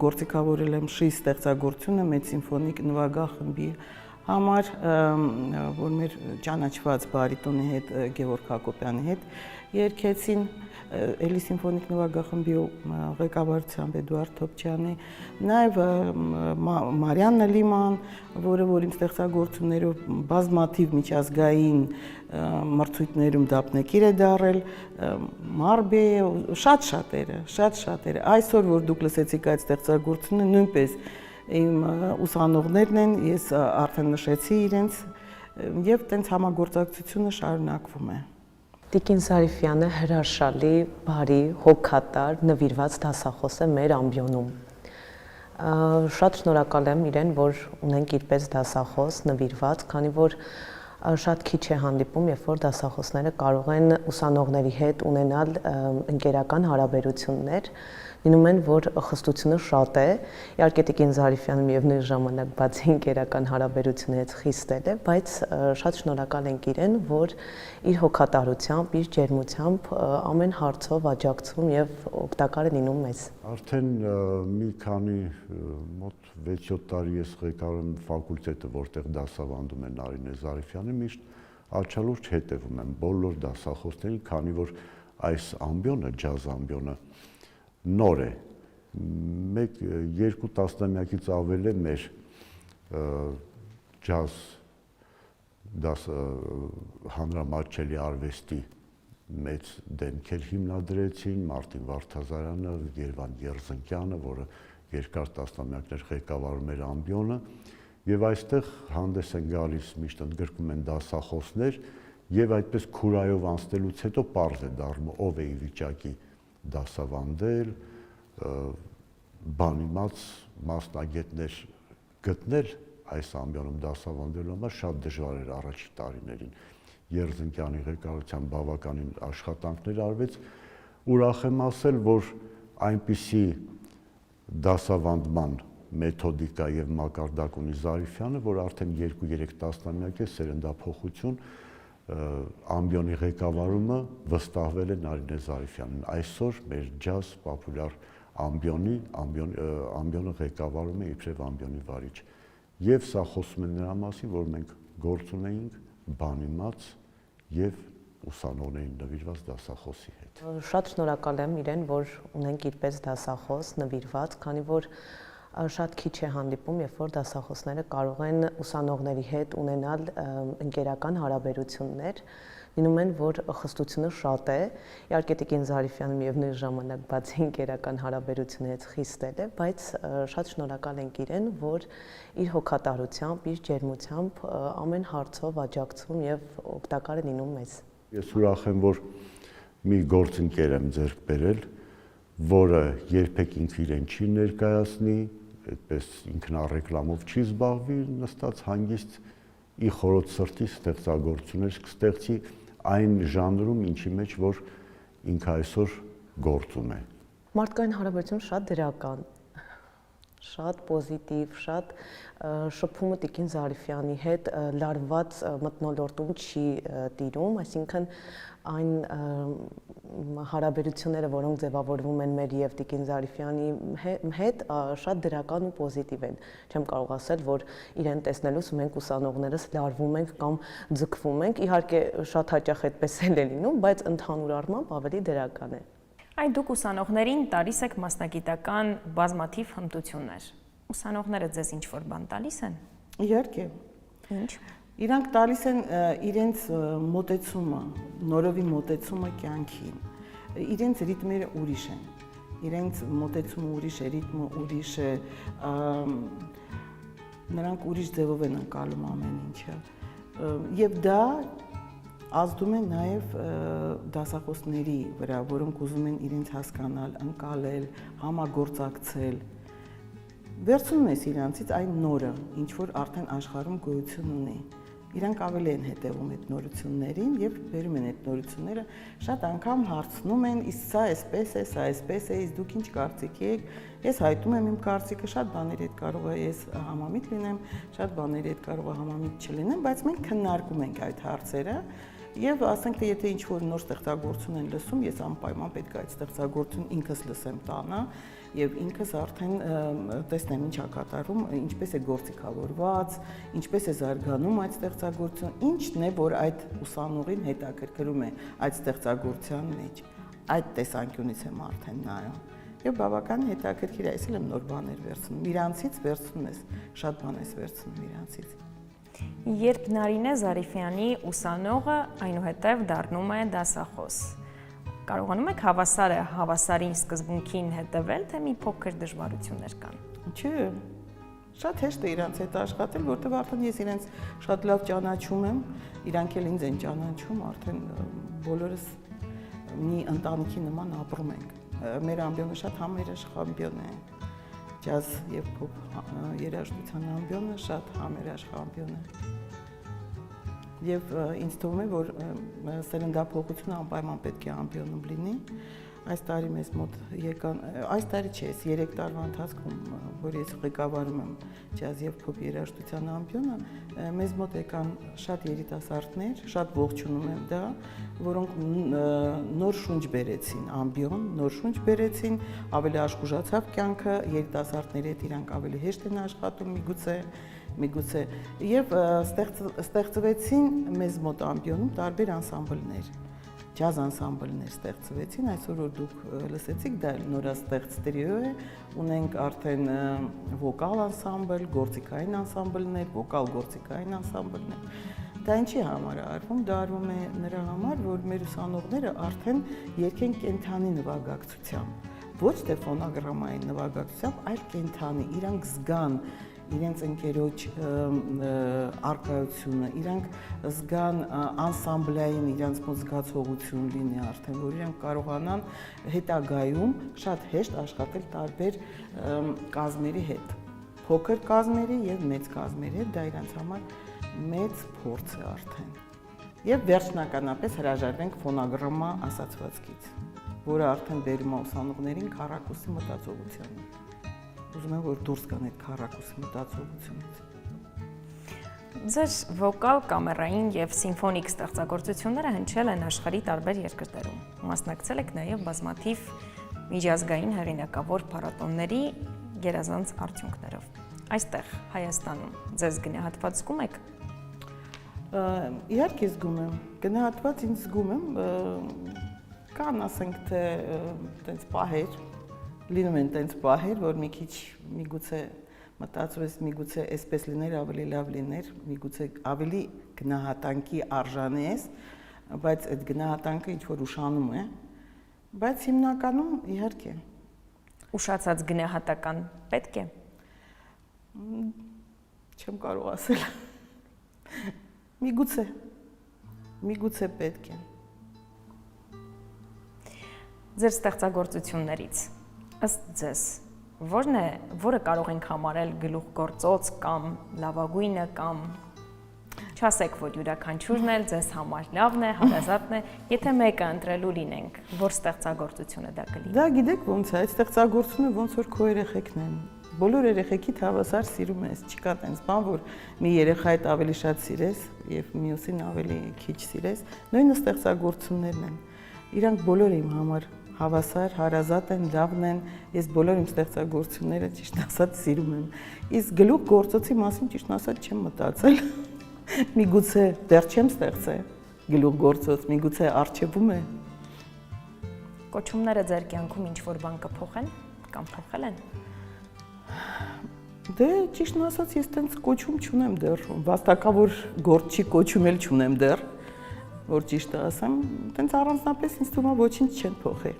գործիքավորել եմ Շի ստեղծագործությունը մեծ սիմֆոնիկ նվագախմբի համար, որ մեր ճանաչված բարիտոնի հետ Գևորգ Հակոբյանի հետ երգեցին Էլի սիմֆոնիկ նվագախմբի ղեկավարությամբ Էդուարդ Թոփչյանի, նաև Մարիան Նլիման, որը որ իմ ստեղծագործություններով բազմաթիվ միջազգային մրցույթներում դափնեկիր է դարել, Մարբեյը, շատ-շատերը, այսօր որ դուք լսեցիք այդ ստեղծագործությունը, նույնպես իմ ուսանողներն են, ես արդեն նշեցի իրենց, եւ տենց համագործակցությունը շարունակվում է։ Տիկին Զարիֆյանը հրաշալի, բարի, հոգատար, նվիրված դասախոս է մեր ամբիոնում։ Շատ շնորհակալ եմ իրեն, որ ունենք իրպես դասախոս նվիրված, քանի որ շատ քիչ է հանդիպում, երբ որ դասախոսները կարող են ուսանողների հետ ունենալ ընկերական հարաբերություններ, լինում են, որ խստությունը շատ է, իհարկե Տիկին Զարիֆյանը միևնույն ժամանակ բացի ընկերական հարաբերություններից խիստ է, բայց շատ շնորհակալ ենք իրեն, որ իր հոգատարությամբ, իր ջերմությամբ ամեն հարցով աջակցում եւ օգտակար է լինում մեզ։ Արդեն մի քանի մոտ 6-7 տարի ես ղեկավարում եմ ֆակուլտետը, որտեղ դասավանդում է Նարինե Զարիֆյանը, միշտ աչալուրջ հետևում եմ բոլոր դասախոսներին, քանի որ այս ամբիոնը, ջազ ամբիոնը նոր է, 1-2 տասնամյակից ավել է մեր ջազ հանրամատչելի արվեստի մեծ դեմքեր հիմնադրեցին, Մարտին Վարդազարյանը, Երվան Երզնկյանը, որը երկար տասնամյակներ ղեկավարում էր ամբիոնը, եւ այստեղ հանդես են գալիս միշտ ընդգրկում են դասախոսներ եւ այդպես քուրայով անցնելուց հետո պարզ է դառնում ով է ի վիճակի դասավանդել, բանիմաց մասնագետներ գտնել այս ամբիոնում դասավանդելու համար շատ դժվար էր առաջին տարիներին։ Երզնկյանի ղեկավարությամբ բավականին աշխատանքներ արվեց, ուրախ եմ ասել, որ այնպիսի դասավանդման մեթոդիկա եւ մակարդակ ունի Զարիֆյանը, որ արդեն 2-3 տասնամյակ է սերնդափոխություն ամբիոնի ղեկավարումը վստահվել է Նարինե Զարիֆյանին։ Այսօր մեր ջազ պոպուլյար ամբիոնը ղեկավարում է իբրև ամբիոնի վարիչ։ Եվ սա խոսում է նրա մասին, որ մենք գործ ունեինք բանիմաց եւ ուսանողներին նվիրված դասախոսի հետ։ Շատ շնորհակալ եմ իրեն, որ ունենք իրպես դասախոս նվիրված, քանի որ շատ քիչ է հանդիպում, երբ որ դասախոսները կարող են ուսանողների հետ ունենալ ընկերական հարաբերություններ, լինում են, որ խստությունը շատ է, իհարկե Տիկին Զարիֆյանը միևնույն ժամանակ բացի ընկերական հարաբերություններից խիստ է, բայց շատ շնորհակալ ենք իրեն, որ իր հոգատարությամբ, իր ջերմությամբ ամեն հարցով աջակցում եւ օգտակար է լինում մեզ։ Ես ուրախ եմ, որ մի գործընկեր եմ ձեռք բերել, որը երբեք ինքը իրեն չի ներկայացնի, այդպես ինքնառեկլամով չի զբաղվի, նստած հանգիստ ի խորոց սրտի ստեղծագործություններ կստեղծի այն ժանրում, ինչի մեջ որ ինքը այսօր գործում է։ Մարդկային հարաբերություն շատ դրական, շատ պոզիտիվ, շատ շփումը Տիկին Զարիֆյանի հետ լարված մթնոլորտում չի տիրում, այսինքն այն հարաբերությունները, որոնք ձևավորվում են մեր եւ Տիկին Զարիֆյանի հետ, շատ դրական ու պոզիտիվ են։ Չեմ կարող ասել, որ իրեն տեսնելուց մենք ուսանողներս լարվում ենք կամ ձգվում ենք, իհարկե շատ հաճախ այդպես էլ է լինում, բայց ընդհանուր առմամբ ավելի դրական է։ Այդ դուք ուսանողներին տալիս եք մասնագիտական բազմաթիվ հմտություններ։ Ուսանողները ձեզ ինչ-որ բան տալիս են։ Իհարկե։ Ինչ։ Իրանք տալիս են իրենց մոտեցումը, նորովի մոտեցումը կյանքին։ Իրենց ռիթմերը ուրիշ են։ Իրենց մոտեցումը ուրիշ է, ռիթմը ուրիշ է, նրանք ուրիշ ձևով են անցալում ամեն ինչը։ Եվ դա ազդում է նաև դասախոսների վրա, որոնք ուզում են իրենց հասկանալ, ընկալել, համագործակցել։ Վերցնում ես իրանցից այն նորը, ինչ որ արդեն աշխարհում գոյություն ունի։ Իրանք ավելի են հետևում այդ նորություններին եւ բերում են այդ նորությունները, շատ անգամ հարցնում են, իսկ սա էսպես է, սա էսպես է, իսկ դուք ինչ կարծիք եք։ Ես հայտնում եմ իմ կարծիքը, շատ բաների հետ կարող է ես համամիտ լինեմ, շատ բաների հետ կարող է համամիտ չլինեմ, բայց մենք քննարկում ենք այդ հարցերը։ Եվ ասենք թե եթե ինչ-որ նոր ստեղծագործություն են լսում, ես անպայման պետք է այդ ստեղծագործություն ինքս լսեմ տանը եւ ինքս արդեն տեսնեմ ինչ է կատարում, ինչպես է գործիքավորված, ինչպես է զարգանում այդ ստեղծագործությունը, ինչն է, որ այդ ուսանողին հետաքրքրում է այդ ստեղծագործության մեջ։ Այդ տեսանկյունից եմ արդեն նայում։ Եվ բավական հետաքրքիր է, այսօր եմ նոր բաներ վերցնում։ Իրանցից վերցնում ես, շատ բան ես վերցնում իրանցից։ Երբ Նարինե Զարիֆյանի ուսանողը այնուհետև դառնում է դասախոս, կարողանում եք հավասարին սկզբունքին հետևել, թե մի փոքր դժվարություններ կան։ Չէ, շատ հեշտ է իրանց հետ աշխատել, որտեղ արդեն ես իրենց շատ լավ ճանաչում եմ, իրանք էլ ինձ են ճանաչում, արդեն բոլորս մի ընտանիքի նման ապրում ենք։ Մեր ամբիոնը շատ համերաշխ ամբիոն է։ Ջազ եւ փոփ երաժշտության ամբիոնը շատ համերաշխ ամբիոն է։ Եվ ինձ թվում է, որ սերնդափոխությունը անպայման պետք է ամբիոնում լինի։ Այս տարի մեզ մոտ եկան, այս տարի չէ, 3 տարվա ընթացքում, որ ես ղեկավարում եմ ջազ եւ փոփ երաժշտության ամբիոնը, մեզ մոտ եկան շատ երիտասարդներ, շատ ողջունում եմ դա, որոնք նոր շունչ բերեցին ամբիոն, նոր շունչ բերեցին, ավելի աշխուժացավ կյանքը, երիտասարդների հետ իրանք ավելի հեշտ են աշխատում, միգուցե եւ ստեղծվեցին մեզ մոտ ամբիոնում տարբեր անսամբլներ, ջազ անսամբլներ ստեղծվեցին, այսօր որ դուք լսեցիք, դա նորաստեղծ տրիո է, ունենք արդեն վոկալ անսամբլ, գործիքային անսամբլներ, վոկալ-գործիքային անսամբլներ։ Դա ինչի համար է արվում, դա արվում է նրա համար, որ մեր ուսանողները արդեն երգեն կենթանի նվագակցությամբ, ոչ թե ֆոնոգրամային նվագակցությամբ, այլ կենթանի, իրանք զգան իրենց ընկերոջ արկայությունը, իրանք զգան անսամբլային իրենց մոտ զգացողություն լինի արդեն, որ իրանք կարողանան հետագայում շատ հեշտ աշխատել տարբեր կազմերի հետ, փոքր կազմերի եւ մեծ կազմերի հետ, դա իրանք համար մեծ փորձ է արդեն։ Եվ վերջնականապես հրաժարվենք ֆոնոգրամմա ասացվածքից, որը արդեն բերում է ուսանողներին քառակուսի մտածողությանը։ Ուզում եմ, որ դուրս գան այդ քառակուսի մտածողությունից։ Ձեր վոկալ, կամերային եւ սիմֆոնիկ ստեղծագործությունները հնչել են աշխարհի տարբեր երկրներում։ Մասնակցել եք նաեւ բազմաթիվ միջազգային հեղինակավոր փառատոների գերազանց արդյունքներով։ Այստեղ Հայաստանում ձեզ գնահատված զգում եք։ Իհարկե զգում եմ, գնահատված ինձ զգում եմ, կան ասենք թե տենց պահեր, լինում են տենց պահեր, որ մի քիչ միգուցե մտածում ես, միգուցե այսպես լիներ, ավելի լավ լիներ, միգուցե ավելի գնահատանքի արժանի ես, բայց այդ գնահատանքը ինչ-որ ուշանում է, բայց հիմնականում իհարկե։ Ուշացած գնահատական պետք է։ Չեմ կարող ասել։ Միգուցե պետք է։ Ձեր ստեղծագործություններից ըստ ձեզ որը կարող ենք համարել գլուխգործոց կամ լավագույնը կամ չասեք, որ յուրաքանչյուրն էլ ձեզ համար լավն է, հարազատն է, եթե մեկը ընտրելու լինենք, որ ստեղծագործությունը դա կլինի։ Դա գիտեք ոնց է, այդ ստեղծագործությունը ոնց որ քո երեխեքն են։ Բոլոր երեխեքիդ հավասար սիրում ես, չկա տենց բան, որ մի երեխայդ ավելի շատ սիրես եւ մյուսին ավելի քիչ սիրես, նույնը ստեղծագործություններն են։ Իրանք բոլորը իմ համար հավասար, հարազատ են, լավն են, ես բոլոր իմ ստեղծագործությունները ճիշտ ասած սիրում եմ։ Իսկ գլուխ գործոցի մասին ճիշտ ասած չեմ մտածել։ Միգուցե դեռ չեմ ստեղծել գլուխ գործոց, միգուցե արժևում է։ Կոչումները ձեր կյանքում ինչ-որ բան կփոխեն կամ փոխել են։ Դե ճիշտն ասած ես տենց կոչում չունեմ դեռ, վաստակավոր գործչի կոչում էլ չունեմ դեռ, որ ճիշտը ասեմ, տենց առանձնապես ինձ թվում է ոչինչ չեն փոխել։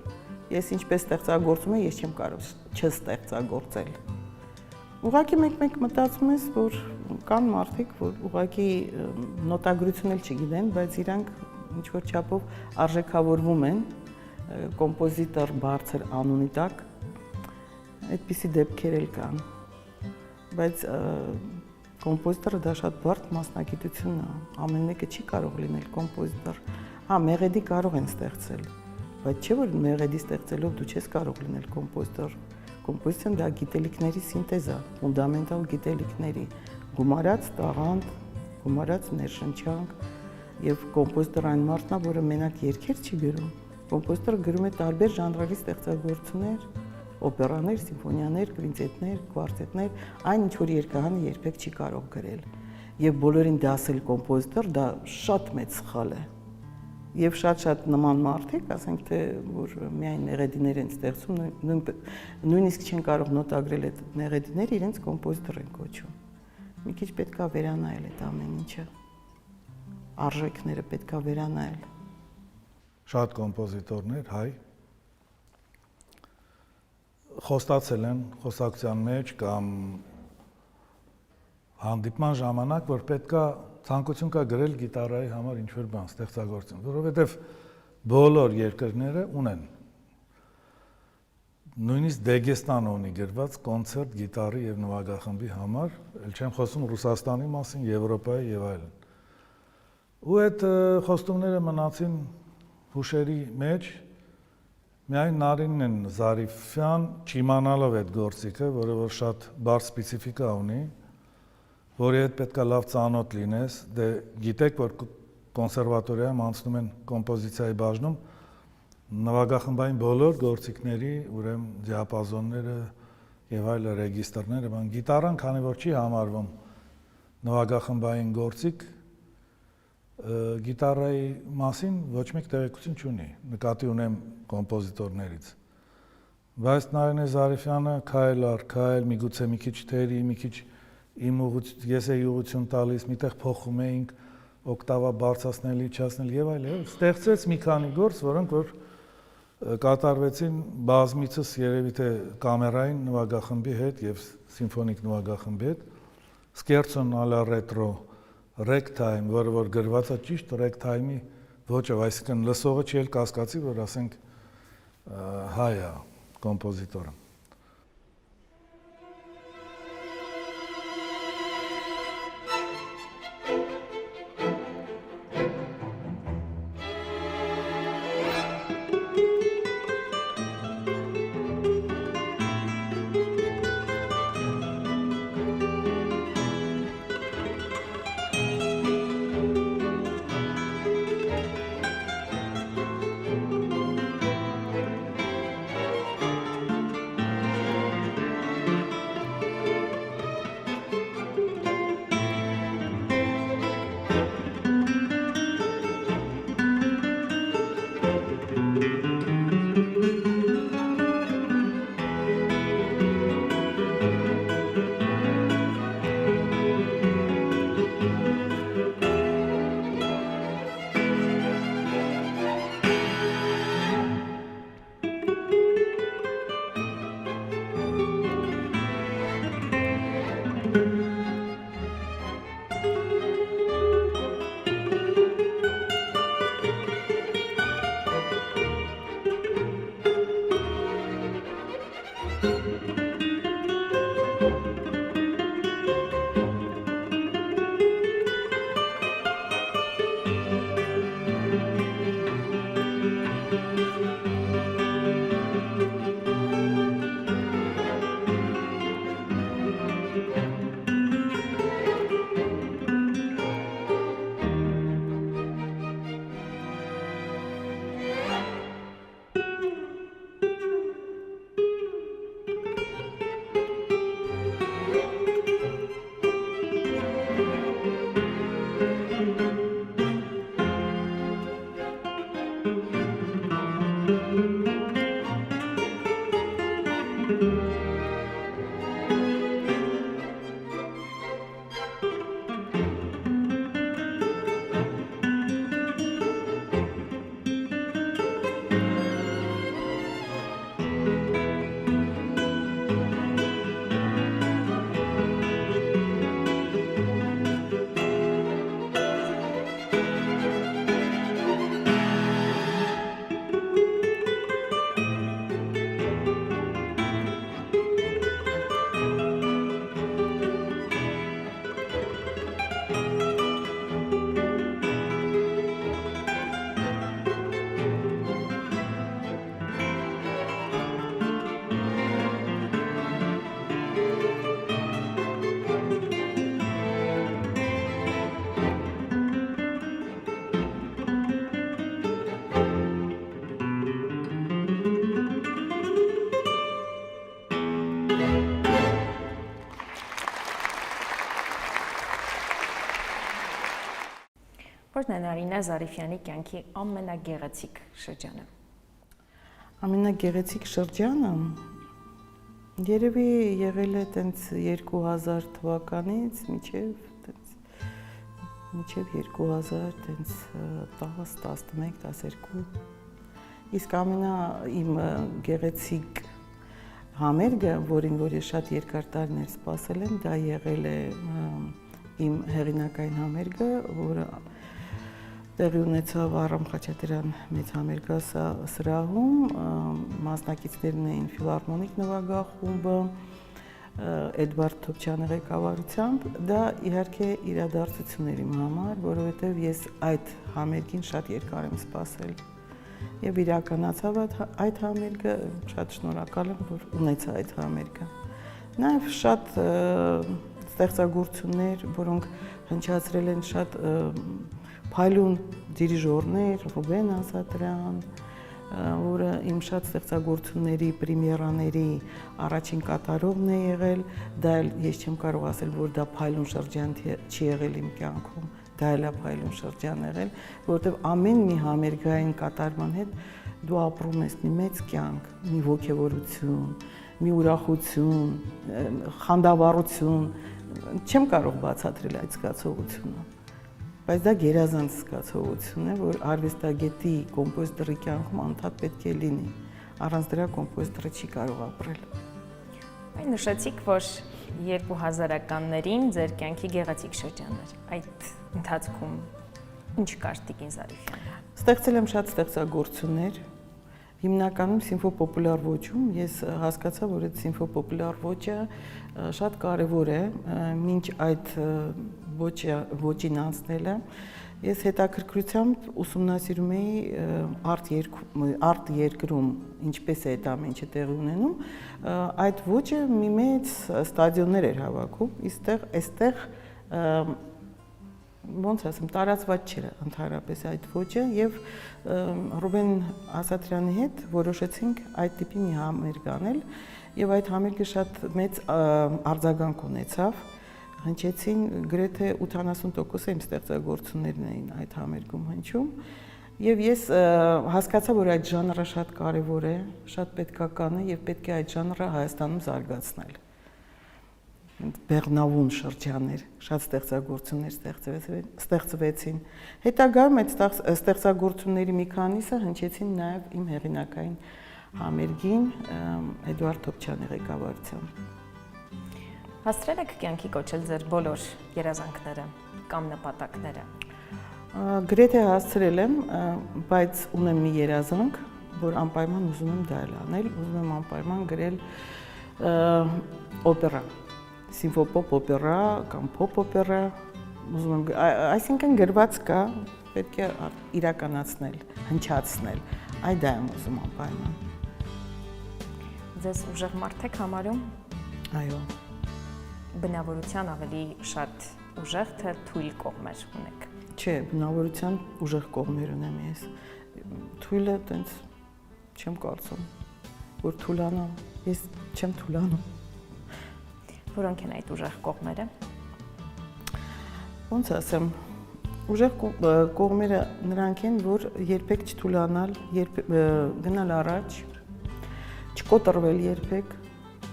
Ես ինչպես ստեղծագործում եմ, ես չեմ կարող չստեղծագործել։ Ուղղակի մեկ-մեկ մտածում ես, որ կան մարդիկ, որ ուղղակի նոտագրություն էլ չգիտեն, բայց իրանք ինչ-որ չափով արժեքավորվում են կոմպոզիտոր բարձր անունի տակ, այդպիսի դեպքեր էլ կան, բայց կոմպոզիտորը դա շատ բարդ մասնագիտություն է, ամեն մեկը չի կարող լինել կոմպոզիտոր, հա, մեղեդի կարող են ստեղծել, բայց չէ որ մեղեդի ստեղծելով դու չես կարող լինել կոմպոզիտոր, կոմպոզիցիան դա գիտելիքների սինտեզ է, ֆունդամենտալ գիտելիքների, գումարած տաղանդ, գումարած ներշնչանք, եւ կոմպոզիտոր այն մարդն է, որը մենակ երգեր չի գրում, կոմպոզիտորը գրում է տարբեր ժանրերի ստեղծագործություններ, օպերաներ, սիմֆոնիաներ, կվինտետներ, կվարտետներ, այն ինչ որ երգահանը երբեք չի կարող գրել։ Եվ բոլորին դասել կոմպոզիտոր դա շատ մեծ սխալ է։ Եվ շատ նման մարդիկ, ասենք թե որ միայն մեղեդիներ են ստեղծում, նույնիսկ չեն կարող նոտագրել այդ մեղեդիները, իրենց կոմպոզիտոր են կոչում։ Մի քիչ պետքա վերանայել այդ ամեն ինչը։ Արժեքները պետքա վերանայել։ Շատ կոմպոզիտորներ հայ խոստացել են խոսակցության մեջ կամ հանդիպման ժամանակ, որ պետքա ցանկություն կա գրել գիտարայի համար ինչ-որ բան, ստեղծագործություն, որովհետև բոլոր երկրները ունեն նույնիսկ Դեգեստանը ունի գրված կոնցերտ գիտարի եւ նվագախմբի համար, ել չեմ խոսում Ռուսաստանի մասին, Եվրոպայի եւ այլն։ Ու այդ խոստումները մնացին հուշերի մեջ, միայն Նարինն են Զարիֆյան չիմանալով այդ գործիքը, որը որ շատ բարձ սպეციფիկա ունի, որի հետ պետքա լավ ծանոթ լինես, դե գիտեք, որ կոնսերվատորիայում անցնում են կոմպոզիցիայի բաժնում նվագախմբային բոլոր գործիքների, ուրեմն դիապազոնները եւ այլ ռեգիստրները, բան գիտարան, քանի որ չի համարվում նվագախմբային գործիք, գիտարայի մասին ոչ մեկ տեղեկություն չունի, նկատի ունեմ կոմպոզիտորներից։ Բայց Նարինե Զարիֆյանը քայլ առ քայլ, միգուցե մի քիչ թերի, մի քիչ իմ ուղղություն, ես էի ուղղություն տալիս, միտեղ փոխում էինք, օկտավա բարձրացնել, իջացնել եւ այլ, ստեղծեց մի քանի գործ, որոնք որ կատարվեցին բազմիցս երևի թե կամերային նվագախմբի հետ եւ սիմֆոնիկ նվագախմբի հետ։ Scherzo alla retro ragtime, որը որ գրված է ճիշտ ragtime-ի ոճով, այսինքն լսողը չի էլ կասկածի, որ ասենք հայ է կոմպոզիտորը։ Որն է Նարինե Զարիֆյանի կյանքի ամենագեղեցիկ շրջանը։ Ամենագեղեցիկ շրջանը երևի եղել է տենց 2000 թվականից մինչև 2000 տենց 10, 11, 12։ Իսկ իմ գեղեցիկ համերգը, որին որ ես շատ երկար տարիներ սպասել եմ, դա եղել է իմ հեղինակային համերգը, որը տեղի ունեցավ Արամ Խաչատրյան մեծ համերգասրահում, մասնակիցներն էին Ֆիլհարմոնիկ նվագախ խումբը, Էդվարդ Թոփչյանի ղեկավարությամբ, դա իհարկե իրադարձություն էր իմ համար, որովհետև ես այդ համերգին շատ երկար եմ սպասել եւ իրականացավ այդ համերգը, շատ շնորհակալ եմ, որ ունեցա այդ համերգը։ Նաեւ շատ ստեղծագործություններ, որոնք հնչացրել են շատ փայլուն դիրիժորներ, Ռուբեն Ազատրյան, որը իմ շատ ստեղծագործությունների պրեմիերաների առաջին կատարողն է եղել, դա էլ ես չեմ կարող ասել, որ դա փայլուն շրջան չի եղել իմ կյանքում, դա էլ է փայլուն շրջան եղել, որովհետև ամեն մի համերգային կատարման հետ դու ապրում ես մի մեծ կյանք, մի ոգևորություն, մի ուրախություն, խանդավառություն, չեմ կարող բացատրել այդ զգացողությունը։ Բայց դա գերազանց զգացողություն է, որ արվեստագետի, կոմպոզիտորի կյանքում անդադ պետք է լինի, առանց դրա կոմպոզիտորը չի կարող ապրել։ Այն նշեցիք, որ 2000-ականներին ձեր կյանքի գեղեցիկ շրջան էր։ Այդ ընթացքում ինչ կար Տիկին Զարիֆյանը։ Ստեղծել եմ շատ ստեղծագործություններ, հիմնականում սիմֆոպոպուլյար ոճում։ Ես հասկացա, որ այդ սիմֆոպոպուլյար ոճը շատ կարևոր է, մինչ այդ ոճին անցնելը ես հետաքրքրությամբ ուսումնասիրում էի արտ երկրում ինչպես է այդ ամեն ինչը տեղի ունենում, այդ ոճը մի մեծ ստադիոններ էր հավաքում, այստեղ ոնց ասեմ, տարածված չէր ընդհանրապես այդ ոճը եւ Ռուբեն Ասատրյանի հետ որոշեցինք այդ տիպի մի համերգ անել եւ այդ համերգը շատ մեծ արձագանք ունեցավ։ Հնչեցին գրեթե 80% իմ ստեղծագործություններն էին այդ համերգում հնչում եւ ես հասկացա, որ այդ ժանրը շատ կարեւոր է, շատ պետքական է եւ պետք է այդ ժանրը Հայաստանում զարգացնել։ Բեղնավուն շրջաններ, շատ ստեղծագործություններ ստեղծվեցին։ Հետագայում այդ ստեղծագործությունների մի քանիսը հնչեցին նաեւ իմ հեղինակային համերգին Էդուարդ Թոփչյանի ղեկավարությամբ։ Հաստրել եք կյանքի կոչել ձեր բոլոր երազանքները կամ նպատակները։ Գրեթե հասցրել եմ, բայց ունեմ մի երազանք, որ անպայման ուզում եմ դա անել, ուզում եմ անպայման գրել օպերա, սիմֆոպոպ օպերա կամ փոփ օպերա, ուզում եմ, այսինքն գրված կա, պետք է իրականացնել, հնչացնել, այդ դա եմ ուզում անպայման։ Ձեզ ուժեղ մարդ եք համարում։ Այո։ Բնավորության ավելի շատ ուժեղ թե թույլ կողմեր ունեք։ Չէ, բնավորության ուժեղ կողմեր ունեմ ես։ Թույլը տենց չեմ կարծում, որ թուլանամ, ես չեմ թուլանում։ Որոնք են այդ ուժեղ կողմերը։ Ոնց ասեմ, ուժեղ կողմերը նրանք են, որ երբեք չթուլանալ, գնալ առաջ, չկոտրվել երբեք։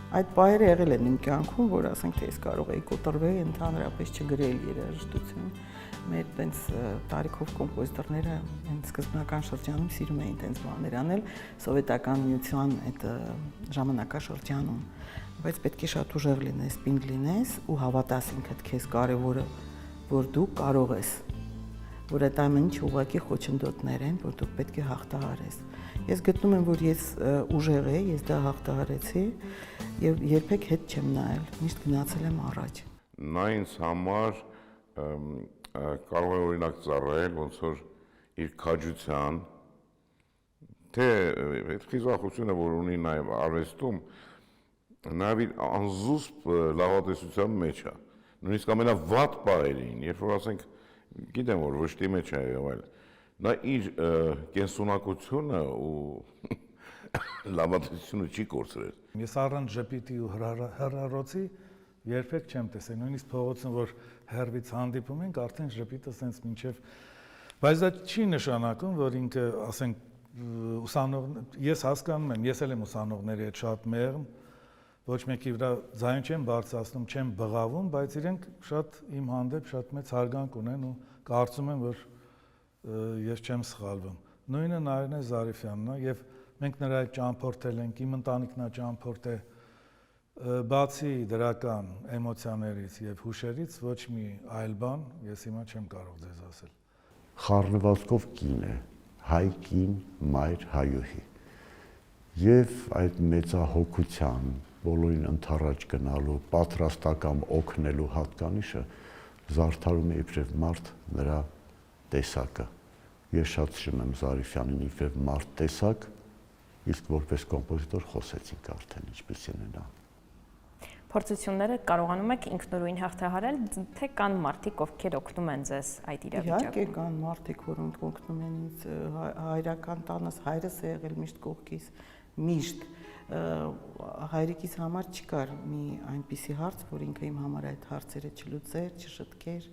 Այդ պահերը եղել են իմ կյանքում, որ ասենք թե ես կարող էի կոտրվել, ընդհանրապես չգրել երաժշտություն։ Մեր տենց տարիքով կոմպոզիտորները հենց սկզբնական շրջանում սիրում էին տենց բաներ անել սովետական միության այդ ժամանակաշրջանում, բայց պետք է շատ ուժեղ լինես, պինդ լինես ու հավատաս ինքդ քեզ կարևորը, որ դու կարող ես, որ այդ ամեն ինչ ուղղակի խոչընդոտներ են, որ դու պետք է հաղթահարես։ Ես գտնում եմ, որ ես ուժեղ եմ, ես դա հաղթահարեցի եւ երբեք հետ չեմ նայել, միշտ գնացել եմ առաջ։ Նա ինձ համար կարող է օրինակ ծառայել ոնց որ իր քաջության թե այդ խիզախությունը, որ ունի նաեւ արվեստում, նաեւ իր անզուսպ լավատեսության մեջ է։ Նույնիսկ ամենավատ պահերին, երբ որ ասենք, գիտեմ որ վշտի մեջ է եղել, նա իր կենսունակությունը ու լավատեսությունը չի կորցրել։ Ես առանց ժպիտի ու հեռարոցի երբեք չեմ տեսել, նույնիսկ փողոցում որ հեռվից հանդիպում ենք, արդեն ժպիտը սենց մինչև, բայց դա չի նշանակում, որ ինքը, ասենք, ես հասկանում եմ, ես էլ եմ ուսանողների հետ շատ մեղմ, ոչ մեկի վրա ձայն չեմ բարձրացնում, չեմ բղավում, բայց իրենք շատ իմ հանդեպ շատ մեծ հարգանք ունեն ու կարծում եմ, որ ես չեմ սխալվում։ Նույնը Նարինե Զարիֆյանն է եւ մենք նրա հետ ճամփորդել ենք, իմ ընտանիքն է ճամփորդել, բացի դրական էմոցիաներից եւ հուշերից ոչ մի այլ բան ես հիմա չեմ կարող ձեզ ասել։ Խառնվածքով կին է, հայ կին, մայր հայուհի։ Եվ այդ մեծահոգության, բոլորին ընթառաջ գնալու, պատրաստական օգնելու հատկանիշը զարդարում է իբրև մարդ նրա տեսակը։ Ես շատ շում եմ Զարիֆյանին իբրև մարդ տեսակ, իսկ որպես կոմպոզիտոր խոսեցինք արդեն ինչպեսին է նա։ Փորձությունները կարողանում եք ինքնուրույն հաղթահարել, թե կան մարդիկ, ովքեր օգնում են ձեզ այդ իրավիճակում։ Իհարկե կան մարդիկ, որոնք օգնում են ինձ, հայրական տանս, հայրս է եղել միշտ կողքիս, միշտ։ Հայրիկիս համար չկար մի այնպիսի հարց, որ ինքը իմ համար այդ հարցերը չլուծեր, չշտկեր։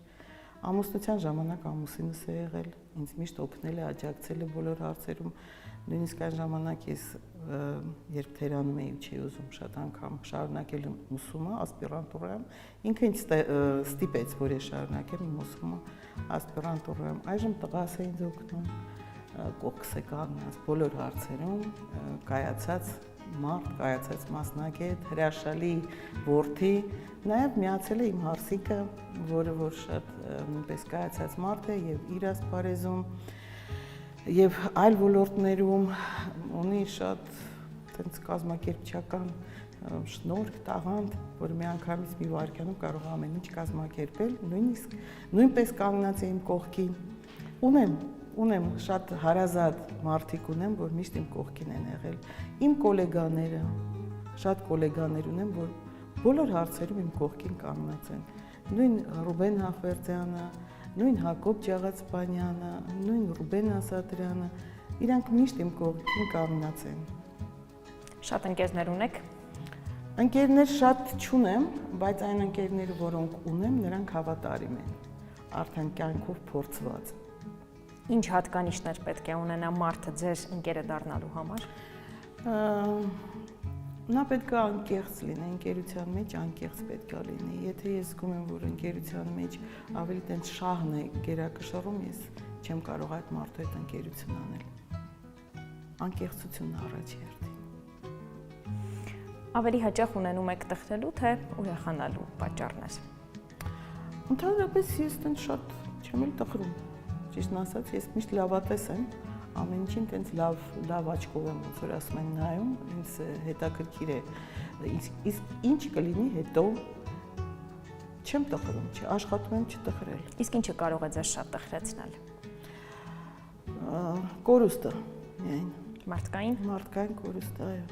Ամուսնության ժամանակ ամուսինս է եղել, ինձ միշտ օգնել է, աջակցել է բոլոր հարցերում։ Նույնիսկ այն ժամանակ ես երբ Թերանում էի ու չէի ուզում շատ անգամ շարունակել ուսումը ասպիրանտուրայում, ինքը ինձ ստիպեց, որ ես շարունակեմ իմ ուսումը ասպիրանտուրայում։ Այժմ տղաս է ինձ օգնում, կողքս է կանգնած բոլոր հարցերում, կայացած մարդ, կայացած մասնագետ, հրաշալի որդի, նաև միացել է իմ հարսիկը, որը որ շատ նույնպես կայացած մարդ է եւ իր ասպարեզում եւ այլ ոլորտներում ունի շատ այդպես կազմակերպչական շնորհք, տաղանդ, որը միանգամից մի վայրկյանում կարող է ամեն ինչ կազմակերպել, նույնիսկ նույնպես կանգնած է իմ կողքին։ Ունեմ շատ հարազատ մարդիկ ունեմ, որ միշտ իմ կողքին են եղել։ Իմ գոլեգաները, շատ գոլեգաներ ունեմ, որ բոլոր հարցերում իմ կողքին կանգնած են։ Նույն Ռուբեն Հախվերդյանը, նույն Հակոբ Ջաղացպանյանը, նույն Ռուբեն Ասատրյանը, իրանք միշտ իմ կողքին կանգնած են։ Շատ ընկերներ ունեք։ Ընկերներ շատ չունեմ, բայց այն ընկերները, որոնք ունեմ, նրանք հավատարիմ են, արդեն կյանքով փորձված։ Ինչ հատկանիշներ պետք է ունենա մարդը ձեր ընկերը դառնալու համար։ Նա պետք է անկեղծ լինի, ընկերության մեջ անկեղծ պետք է լինի։ Եթե ես զգում եմ, որ ընկերության մեջ ավելի տենց շահն է գերակշռում, ես չեմ կարող այդ մարդու հետ ընկերություն անել։ Անկեղծությունն առաջի հերթին։ Ավելի հաճախ ունենում եք տխրելու, թե ուրախանալու պատճառներ։ Ընդհանրապես ես տենց շատ չեմ էլ տխրում։ Ճիշտն ասած, ես միշտ լավատես եմ, ամեն ինչին տենց լավ աչքով եմ ոնց որ ասում են նայում, ինձ հետաքրքիր է, իսկ ինչ կլինի հետո չեմ տխրում, աշխատում եմ չտխրել։ Իսկ ինչը կարող է ձեզ շատ տխրեցնել։ Կորուստը միայն։ Մարդկային կորուստը, այո։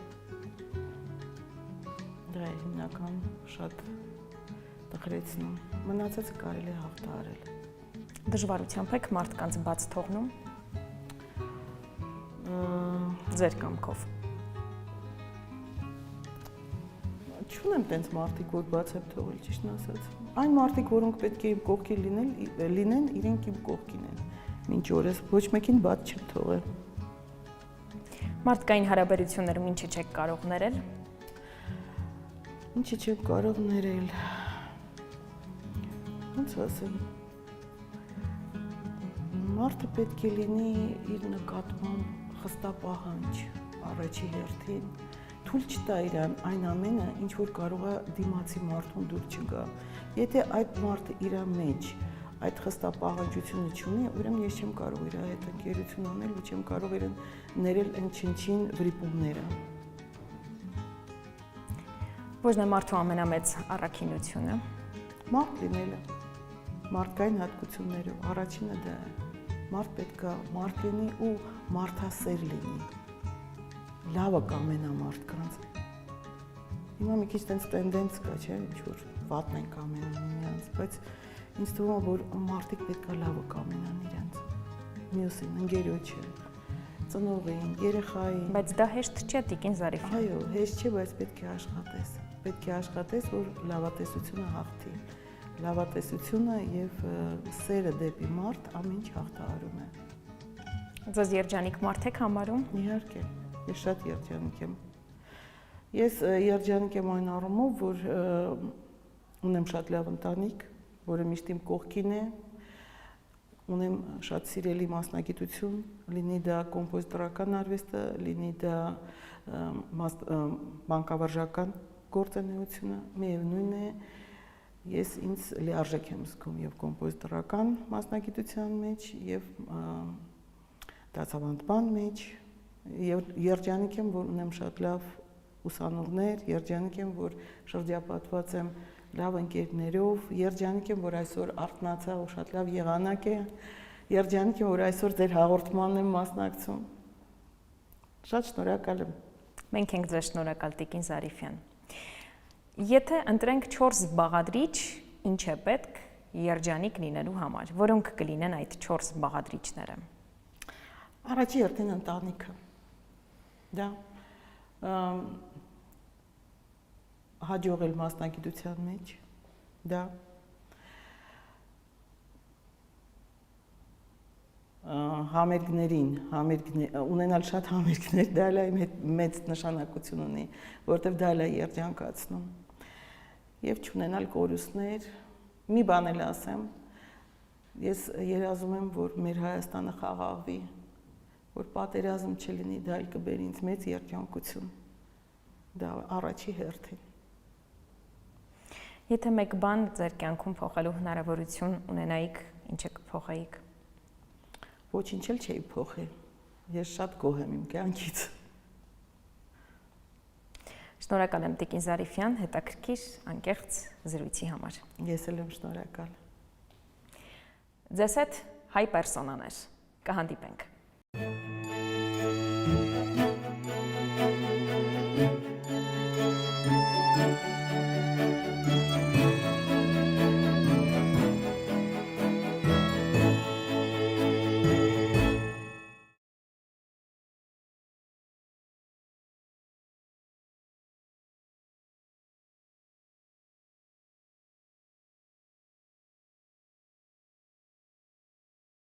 Դա է հիմնական շատ տխրեցնում։ Մնացածը կարելի է հաղթահարել։ Դժվարությամբ եք մարդկանց բաց թողնում։ Ձեր կամքով։ Չունեմ տենց մարդիկ, որ բաց եմ թողել, ճիշտն ասած։ Այն մարդիկ, որոնք պետք է իմ կողքին լինեն, իրենք իմ կողքին են։ Մինչ օրս ոչ մեկին բաց չեմ թողել։ Մարդկային հարաբերություններում ինչը չեք կարող ներել։ Ինչը չեմ կարող ներել։ Ոնց ասեմ։ Մարդը պետք է լինի իր նկատմամբ խստապահանջ առաջի հերթին, թույլ չտա իրան այն ամենը, ինչ որ կարող է դիմացի մարդուն դուր չգա։ Եթե այդ մարդը իր մեջ այդ խստապահանջությունը չունի, ուրեմն ես չեմ կարող իր հետ ընկերություն անել ու չեմ կարող իրեն ներել այն չնչին վրիպումները։ Ո՞րն է մարդու ամենամեծ առաքինությունը։ Մարդ լինելը, մարդկային հատկություններով, առաջինը դա է։ Մարդ պետք է մարդ լինի ու մարդասեր լինի։ Լավը կամենա մարդկանց։ Հիմա մի քիչ տենց տենդենց կա, չէ՞, ինչ որ վատն են կամենում միմյանց, բայց ինձ թվում է, որ մարդիկ պետք է լավը կամենան իրենց։ Մյուսին, ընկերոջը, ծնողին, երեխային։ Բայց դա հեշտ չէ, Տիկին Զարիֆյան։ Այո, հեշտ չէ, բայց պետք է աշխատես։ Պետք է աշխատես, որ լավատեսությունը հաղթի։ Լավատեսությունը եւ սերը դեպի մարդ ամեն ինչ հաղթահարում է։ Ձեզ երջանիկ մարդ եք համարում։ Իհարկե, ես շատ երջանիկ եմ։ Ես երջանիկ եմ այն առումով, որ ունեմ շատ լավ ընտանիք, որը միշտ իմ կողքին է։ Ունեմ շատ սիրելի մասնագիտություն, լինի դա կոմպոզիտորական արվեստը, լինի դա բանկավարժական գործունեությունը, միևնույն է, ես ինձ լիարժեք եմ զգում եւ կոմպոզիտորական մասնագիտության մեջ եւ դասավանդման մեջ եւ երջանիկ եմ, որ ունեմ շատ լավ ուսանողներ, երջանիկ եմ, որ շրջապատված եմ լավ ընկերներով, երջանիկ եմ, որ այսօր արթնացա ու շատ լավ եղանակ է, երջանիկ եմ, որ այսօր ձեր հաղորդմանն եմ մասնակցում։ Շատ շնորհակալ եմ։ Մենք ենք ձեզ շնորհակալ, Տիկին Զարիֆյան։ Եթե ընտրենք 4 բաղադրիչ, ինչ է պետք երջանիկ լինելու համար, որոնք կլինեն այդ 4 բաղադրիչները։ Առաջի հերթին ընտանիքը։ Դա հաջողել մասնագիտության մեջ, դա համերգներին, ունենալ շատ համերգներ, դա մեծ նշանակություն ունի, որտեղ դա է երջանկացնում։ Եվ չունենալ կորուստներ, մի բան էլ ասեմ, ես երազում եմ, որ մեր Հայաստանը խաղաղվի, որ պատերազմ չլինի, դա էլ կբերի ինձ մեծ երջանկություն։ Դա առաջի հերթին։ Եթե մեկ բան ձեր կյանքում փոխելու հնարավորություն ունենայիք, ինչը կփոխեիք։ Ոչինչ էլ չէի փոխել։ Ես շատ գոհ եմ իմ կյանքից։ Շնորհակալ եմ Տիկին Զարիֆյան հետաքրքիր անկեղծ զրույցի համար։ Ես էլ եմ շնորհակալ։ Ձեզ հետ հայ պերսոնաներ։ Կհանդիպենք։